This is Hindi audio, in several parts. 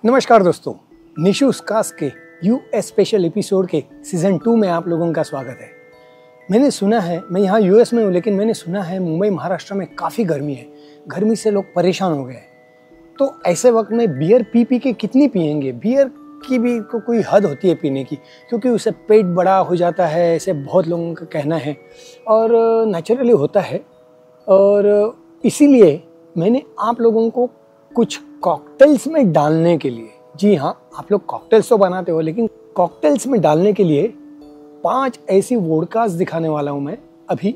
नमस्कार दोस्तों, निशु कास्ट के यूएस स्पेशल एपिसोड के सीजन 2 में आप लोगों का स्वागत है। मैंने सुना है, मैं यहाँ यूएस में हूँ, लेकिन मैंने सुना है मुंबई महाराष्ट्र में काफ़ी गर्मी है। गर्मी से लोग परेशान हो गए हैं। तो ऐसे वक्त में बियर पी के कितनी पियेंगे? बियर की भी कोई हद होती है पीने की, क्योंकि उससे पेट बड़ा हो जाता है, ऐसे बहुत लोगों का कहना है और नेचुरली होता है। और इसीलिए मैंने आप लोगों को कुछ कॉकटेल्स में डालने के लिए, जी हाँ, आप लोग कॉकटेल्स तो बनाते हो, लेकिन कॉकटेल्स में डालने के लिए 5 ऐसी वोडकास दिखाने वाला हूँ मैं अभी,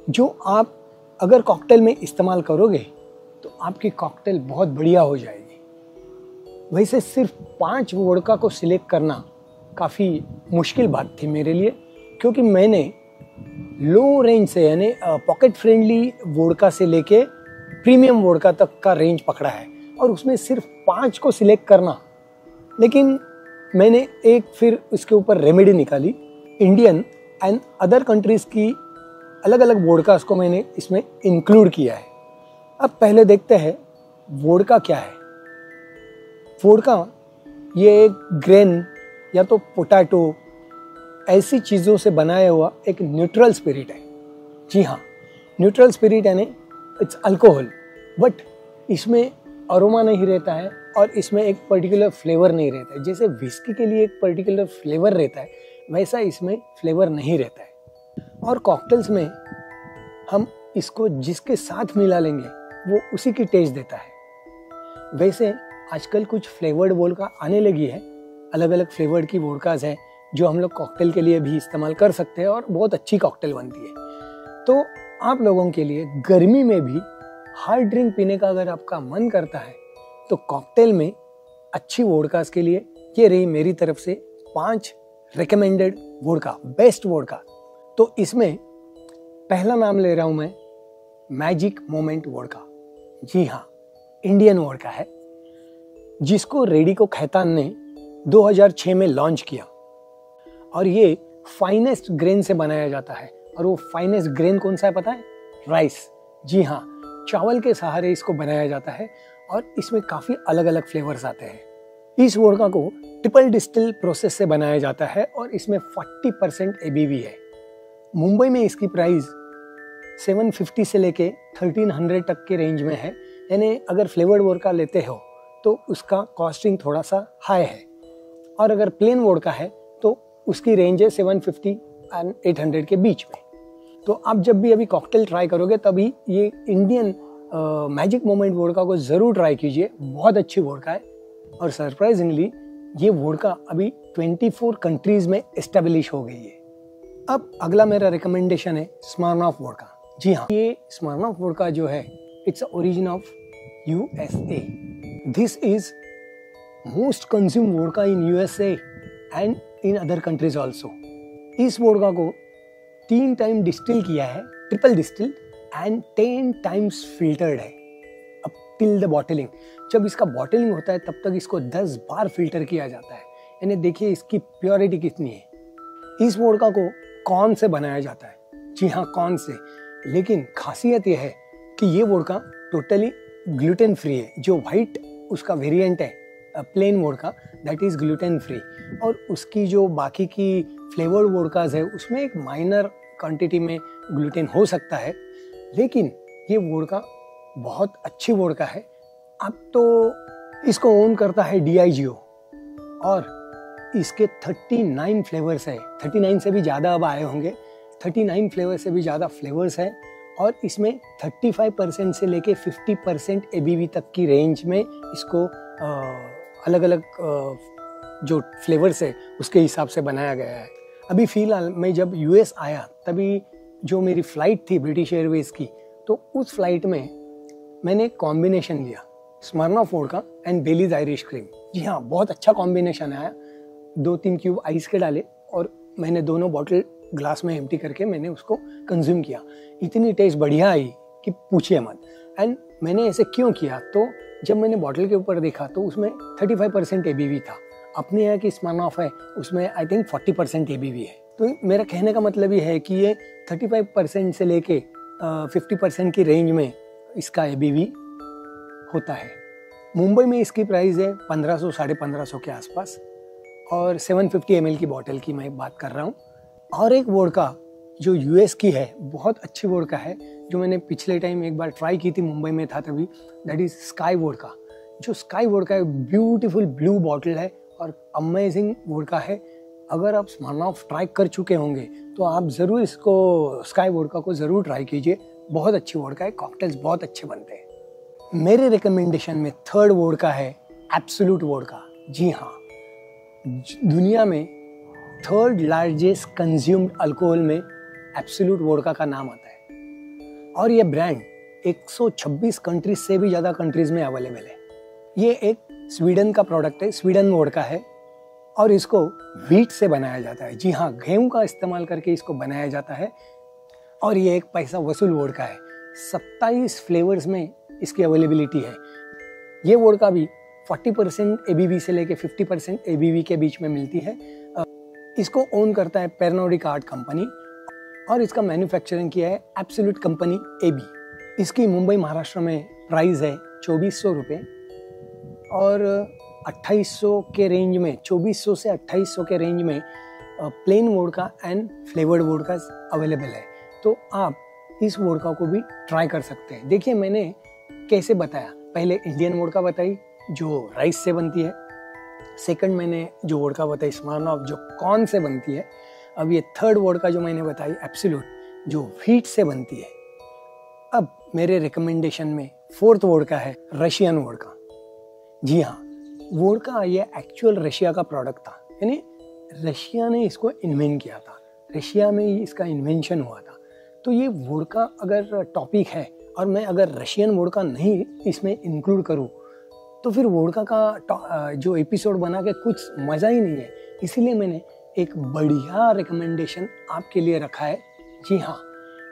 जो आप अगर कॉकटेल में इस्तेमाल करोगे तो आपकी कॉकटेल बहुत बढ़िया हो जाएगी। वैसे सिर्फ 5 वोडका को सिलेक्ट करना काफ़ी मुश्किल बात थी मेरे लिए, क्योंकि मैंने लो रेंज से यानी पॉकेट फ्रेंडली वोडका से लेके प्रीमियम वोडका तक का रेंज पकड़ा है और उसमें सिर्फ 5 को सिलेक्ट करना। लेकिन मैंने एक फिर इसके ऊपर रेमेडी निकाली। इंडियन एंड अदर कंट्रीज की अलग अलग वोडकास को मैंने इसमें इंक्लूड किया है। अब पहले देखते हैं वोडका क्या है। वोडका ये एक ग्रेन या तो पोटैटो ऐसी चीज़ों से बनाया हुआ एक न्यूट्रल स्पिरिट है। जी हाँ, न्यूट्रल स्पिरिट यानी इट्स अल्कोहल, बट इसमें अरोमा नहीं रहता है और इसमें एक पर्टिकुलर फ्लेवर नहीं रहता है। जैसे विस्की के लिए एक पर्टिकुलर फ्लेवर रहता है, वैसा इसमें फ्लेवर नहीं रहता है। और कॉकटेल्स में हम इसको जिसके साथ मिला लेंगे वो उसी की टेस्ट देता है। वैसे आजकल कुछ फ्लेवर्ड वोडका आने लगी है, अलग अलग फ्लेवर्ड की वोडकाज है जो हम लोग कॉकटेल के लिए भी इस्तेमाल कर सकते हैं और बहुत अच्छी कॉकटेल बनती है। तो आप लोगों के लिए गर्मी में भी हार्ड ड्रिंक पीने का अगर आपका मन करता है तो कॉकटेल में अच्छी वोडकास के लिए ये रही मेरी तरफ से 5 रिकमेंडेड वोडका, बेस्ट वोडका। तो इसमें पहला नाम ले रहा हूं मैं, मैजिक मोमेंट वोडका। जी हाँ, इंडियन वोडका है, जिसको रेडिको खैतान ने 2006 में लॉन्च किया और ये फाइनेस्ट ग्रेन से बनाया जाता है। और वो फाइनेस्ट ग्रेन कौन सा है पता है? राइस। जी हाँ, चावल के सहारे इसको बनाया जाता है और इसमें काफ़ी अलग अलग फ्लेवर्स आते हैं। इस वोडका को ट्रिपल डिस्टिल प्रोसेस से बनाया जाता है और इसमें 40% एबीवी है। मुंबई में इसकी प्राइस 750 से लेके 1300 तक के रेंज में है, यानी अगर फ्लेवर्ड वोडका लेते हो तो उसका कॉस्टिंग थोड़ा सा हाई है, और अगर प्लेन वोडका है तो उसकी रेंज है 750 एंड 800 के बीच में। तो आप जब भी अभी कॉकटेल ट्राई करोगे तभी ये इंडियन मैजिक मोमेंट वोडका को ज़रूर ट्राई कीजिए। बहुत अच्छी वोडका है और सरप्राइजिंगली ये वोडका अभी 24 कंट्रीज में एस्टेब्लिश हो गई है। अब अगला मेरा रिकमेंडेशन है स्मिर्नॉफ वोडका। जी हाँ, ये स्मिर्नॉफ वोडका जो है its origin of USA. This is most consume vodka in USA and in other countries also. इस वोडका को 3 टाइम डिस्टिल किया है, triple distil and 10 times filtered है अब टिल द बॉटलिंग। जब इसका बॉटलिंग होता है तब तक इसको 10 बार फिल्टर किया जाता है। यानी देखिए इसकी प्योरिटी कितनी है। इस वोडका को कॉर्न से बनाया जाता है। जी हाँ, कॉर्न से। लेकिन खासियत यह है कि ये वोडका टोटली ग्लूटेन फ्री है। जो वाइट उसका वेरिएंट है plain vodka, that is gluten free. और उसकी जो बाकी की फ्लेवर्ड वोडकाज है उसमें एक माइनर क्वांटिटी में ग्लूटेन हो सकता है, लेकिन ये वोडका बहुत अच्छी वोडका है। अब तो इसको ओन करता है DIGO और इसके 39 फ्लेवर्स है। 39 से भी ज़्यादा अब आए होंगे, 39 फ्लेवर से भी ज़्यादा फ्लेवर्स है और इसमें 35% से लेके 50% ABV तक की रेंज में इसको अलग अलग जो फ्लेवर्स है उसके हिसाब से बनाया गया है। अभी फ़िलहाल मैं जब US आया तभी जो मेरी फ़्लाइट थी ब्रिटिश एयरवेज़ की, तो उस फ्लाइट में मैंने कॉम्बिनेशन लिया स्मिर्नॉफ वोडका एंड बेलीज आयरिश क्रीम। जी हाँ, बहुत अच्छा कॉम्बिनेशन आया। 2-3 क्यूब आइस के डाले और मैंने दोनों बॉटल ग्लास में एम्प्टी करके मैंने उसको कंज्यूम किया। इतनी टेस्ट बढ़िया आई कि पूछिए मत। एंड मैंने ऐसे क्यों किया, तो जब मैंने बॉटल के ऊपर देखा तो उसमें 35% ABV था। अपने यहाँ की स्मिर्नॉफ है उसमें आई थिंक 40% ABV है। तो मेरा कहने का मतलब ये है कि ये 35% से लेके 50% की रेंज में इसका ABV होता है। मुंबई में इसकी प्राइस है 1500 साढ़े 1500 के आसपास और 750 ml की बॉटल की मैं बात कर रहा हूँ। और एक वोडका जो यूएस की है, बहुत अच्छी वोडका है, जो मैंने पिछले टाइम एक बार ट्राई की थी, मुंबई में था तभी, दैट इज स्काई वोडका। जो स्काई वोडका है, ब्यूटीफुल ब्लू बॉटल है और अमेजिंग वोडका है। अगर आप स्मिर्नॉफ ट्राई कर चुके होंगे तो आप ज़रूर इसको, स्काई वोडका को ज़रूर ट्राई कीजिए। बहुत अच्छी वोडका है, कॉकटेल्स बहुत अच्छे बनते हैं। मेरे रिकमेंडेशन में थर्ड वोडका है एब्सोल्यूट वोडका। जी हाँ, दुनिया में थर्ड लार्जेस्ट कंज्यूम्ड अल्कोहल में एब्सोल्यूट वोडका का नाम आता है और ये ब्रांड 126 कंट्रीज से भी ज़्यादा कंट्रीज में अवेलेबल है। ये एक स्वीडन का प्रोडक्ट है, स्वीडन वोडका है और इसको व्हीट से बनाया जाता है। जी हाँ, गेहूं का इस्तेमाल करके इसको बनाया जाता है और ये एक पैसा वसूल वोडका है। 27 फ्लेवर्स में इसकी अवेलेबिलिटी है। ये वोडका भी 40% एबीवी से लेके 50% एबीवी के बीच में मिलती है। इसको ओन करता है पेर्नोड रिकार्ड कंपनी और इसका मैन्युफैक्चरिंग किया है एब्सोल्यूट कंपनी एबी। इसकी मुंबई महाराष्ट्र में प्राइस है 2400 रुपये और 2800 के रेंज में, 2400 से 2800 के रेंज में plain vodka and flavoured vodka available है। तो आप इस वोडका को भी ट्राई कर सकते हैं। देखिए मैंने कैसे बताया, पहले इंडियन वोडका बताई जो राइस से बनती है, सेकंड मैंने जो वोडका बताई स्मिर्नॉफ जो कॉर्न से बनती है, अब ये थर्ड वोडका जो मैंने बताई एब्सोल्यूट जो व्हीट से बनती है। अब मेरे रिकमेंडेशन में फोर्थ वोडका है रशियन वोडका। जी हाँ, वोडका ये एक्चुअल रशिया का प्रोडक्ट था, यानी रशिया ने इसको इन्वेंट किया था, रशिया में इसका इन्वेंशन हुआ था। तो ये वोडका अगर टॉपिक है और मैं अगर रशियन वोडका नहीं इसमें इंक्लूड करूँ तो फिर वोडका का जो एपिसोड बना के कुछ मज़ा ही नहीं है। इसीलिए मैंने एक बढ़िया रिकमेंडेशन आपके लिए रखा है। जी हाँ,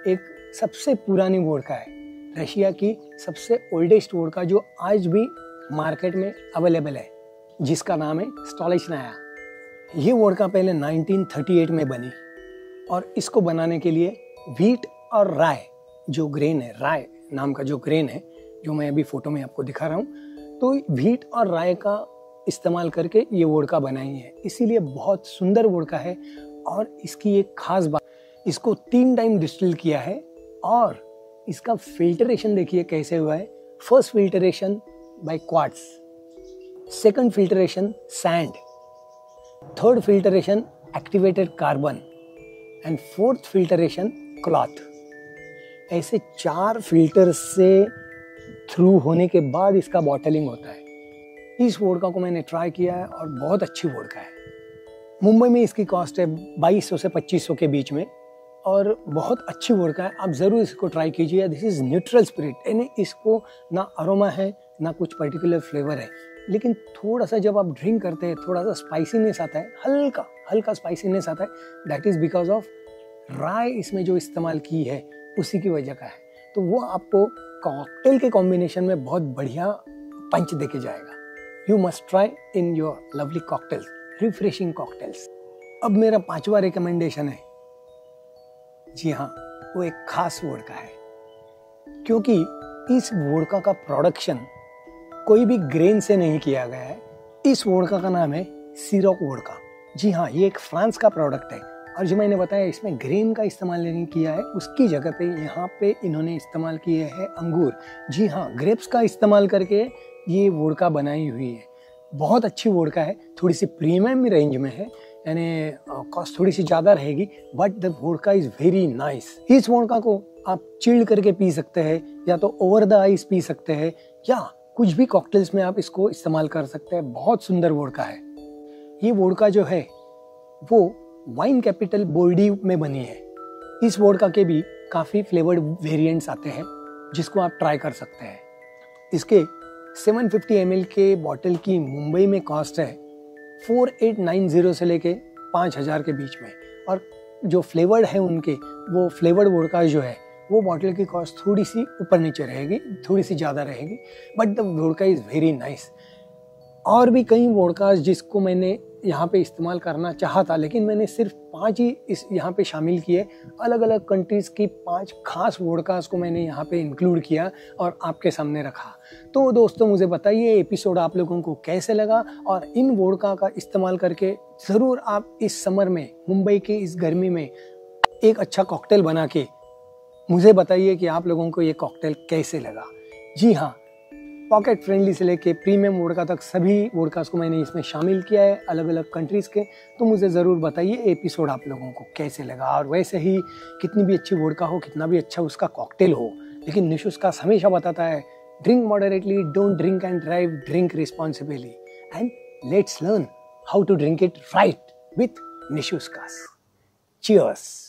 एक सबसे पुरानी वोडका है, रशिया की सबसे ओल्डेस्ट वोडका जो आज भी मार्केट में अवेलेबल है, जिसका नाम है स्टोलिचनाया। ये वोडका पहले 1938 में बनी और इसको बनाने के लिए व्हीट और राय जो ग्रेन है, राय नाम का जो ग्रेन है, जो मैं अभी फोटो में आपको दिखा रहा हूँ, तो व्हीट और राय का इस्तेमाल करके ये वोडका बनाई है। इसीलिए बहुत सुंदर वोडका है और इसकी एक खास बात, इसको 3 टाइम डिस्टिल किया है और इसका फिल्टरेशन देखिए कैसे हुआ है। First filtration by quartz, second filtration sand, third filtration activated carbon and fourth filtration cloth. ऐसे 4 फिल्टर से थ्रू होने के बाद इसका बॉटलिंग होता है। इस वोडका को मैंने ट्राई किया है और बहुत अच्छी वोडका है। मुंबई में इसकी कॉस्ट है 2200 से 2500 के बीच में और बहुत अच्छी वोडका है। आप ज़रूर इसको ट्राई कीजिए। दिस इज़ न्यूट्रल स्पिरिट, यानी इसको ना अरोमा है ना कुछ पर्टिकुलर फ्लेवर है, लेकिन थोड़ा सा जब आप ड्रिंक करते हैं थोड़ा सा स्पाइसीनेस आता है, हल्का हल्का स्पाइसीनेस आता है। दैट इज़ बिकॉज ऑफ राय इसमें जो इस्तेमाल की है उसी की वजह का है। तो वो आपको कॉकटेल के कॉम्बिनेशन में बहुत बढ़िया पंच देके जाएगा। You must try in your lovely cocktails, refreshing cocktails. अब मेरा 5वां रिकमेंडेशन है, जी हाँ, वो एक खास वोडका है, क्योंकि इस वोडका का प्रोडक्शन कोई भी ग्रेन से नहीं किया गया है। इस वोडका का नाम है सिरॉक वोडका। जी हाँ, ये एक फ्रांस का प्रोडक्ट है और जो मैंने बताया इसमें ग्रेन का इस्तेमाल नहीं किया है, उसकी जगह पे यहाँ पे इन्होंने इस्तेमाल किए हैं अंगूर। जी हाँ, ग्रेप्स का इस्तेमाल करके ये वोडका बनाई हुई है। बहुत अच्छी वोडका है, थोड़ी सी प्रीमियम रेंज में है, यानी कॉस्ट थोड़ी सी ज़्यादा रहेगी, but the vodka is very nice. इस वोडका को आप चिल्ड करके पी सकते हैं या तो ओवर द आइस पी सकते हैं या कुछ भी कॉकटेल्स में आप इसको इस्तेमाल कर सकते हैं। बहुत सुंदर वोडका है। ये वोडका जो है वो वाइन कैपिटल बोर्डी में बनी है। इस वोडका के भी काफ़ी फ्लेवर्ड वेरिएंट्स आते हैं जिसको आप ट्राई कर सकते हैं। इसके 750 ml के बॉटल की मुंबई में कॉस्ट है 4890 से लेके 5000 के बीच में, और जो फ्लेवर्ड है उनके वो फ्लेवर्ड वोडका जो है वो बॉटल की कॉस्ट थोड़ी सी ऊपर नीचे रहेगी, थोड़ी सी ज़्यादा रहेगी, but the vodka is very nice. और भी कई वोडकास जिसको मैंने यहाँ पे इस्तेमाल करना चाहा था, लेकिन मैंने सिर्फ 5 ही इस यहाँ पे शामिल किए। अलग अलग कंट्रीज़ की 5 खास वोडकास को मैंने यहाँ पे इंक्लूड किया और आपके सामने रखा। तो दोस्तों मुझे बताइए एपिसोड आप लोगों को कैसे लगा, और इन वोडका का इस्तेमाल करके ज़रूर आप इस समर में, मुंबई की इस गर्मी में एक अच्छा कॉकटेल बना के मुझे बताइए कि आप लोगों को ये कॉकटेल कैसे लगा। जी हाँ, पॉकेट फ्रेंडली से लेके प्रीमियम वोडका तक सभी वोडकास को मैंने इसमें शामिल किया है, अलग अलग कंट्रीज़ के। तो मुझे ज़रूर बताइए एपिसोड आप लोगों को कैसे लगा। और वैसे ही कितनी भी अच्छी वोडका हो, कितना भी अच्छा उसका कॉकटेल हो, लेकिन निशुस्कास हमेशा बताता है drink moderately, don't drink and drive, drink responsibly, and let's learn how to drink it right with निशुस्कास। Cheers!